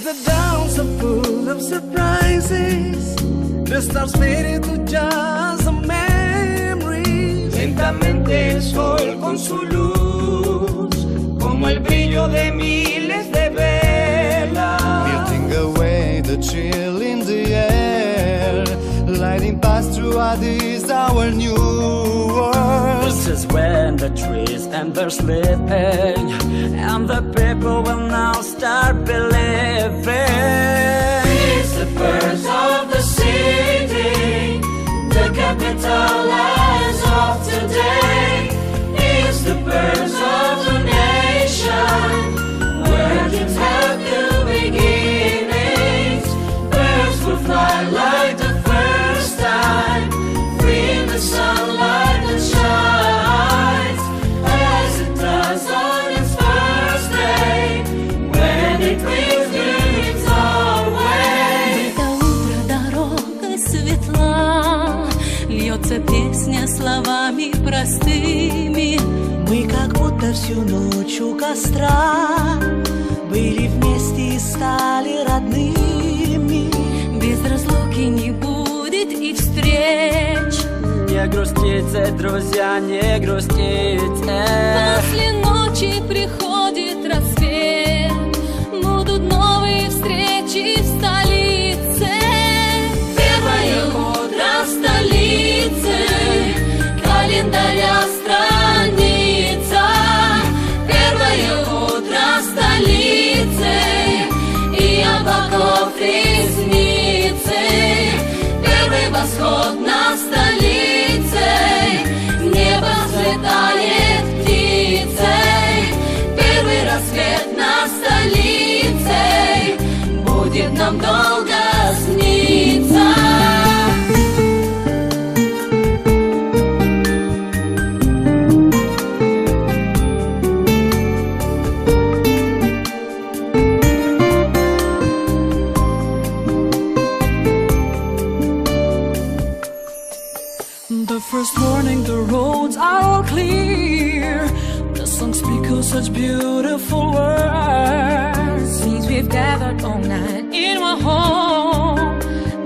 The downs are full of surprises. The stars faded to just a memory. Lentamente el sol con su luz, como el brillo de miles de velas, melting away the chill in the air, lighting past throughout this our new world. This is when the trees end their sleeping, and the people will now start believing. it's the birds of the city, the capital as of today. It's the birds of the nation, where dreams have new beginnings. Birds will fly like the first time, free in the sunlight that shines, as it does on its first day, when it brings dreams our way. Это утро дорога светла, льется песня словами простыми. Мы как будто всю ночь у костра были вместе и стали родными. Без разлуки не будет и встреч. Не грустите, друзья, не грустите. После ночи приходит рассвет, будут новые встречи в столице. Первое утро в столице, календаря страница. Первое утро в столице, и облаков ресницы. Первый восход над столицей, в небо взлетает птицей. Первый рассвет над столицей будет нам долго сниться. The first morning the roads are all clear. The sun speaks such beautiful words. Since we've gathered all night in my home,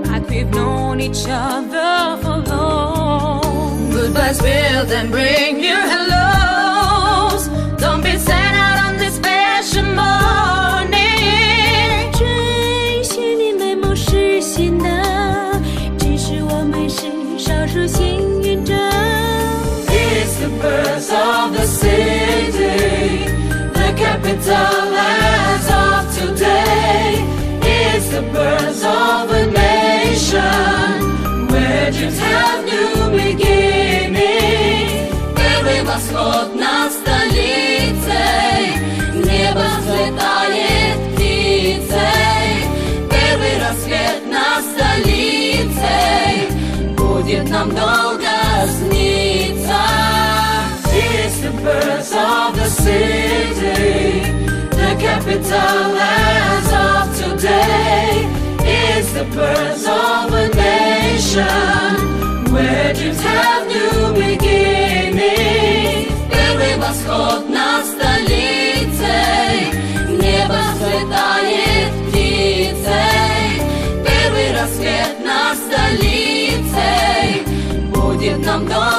like we've known each other for long. Goodbyes will then bring you hellos. Don't be sad out on this special morning. 这些年来梦实现的，只是我们是少数幸运者。 It's the birds of the city, the capital as of today. It's the birds of a nation, where dreams have new beginnings. Первый восход над столицей, в небо взлетает птицей. Первый рассвет над столицей будет нам долго сниться. It's the birds of the city, the capital as of today. It's the birds of a nation, where dreams have new beginnings. Первый восход над столицей, в небо взлетает птицей. Первый рассвет над столицей будет нам долго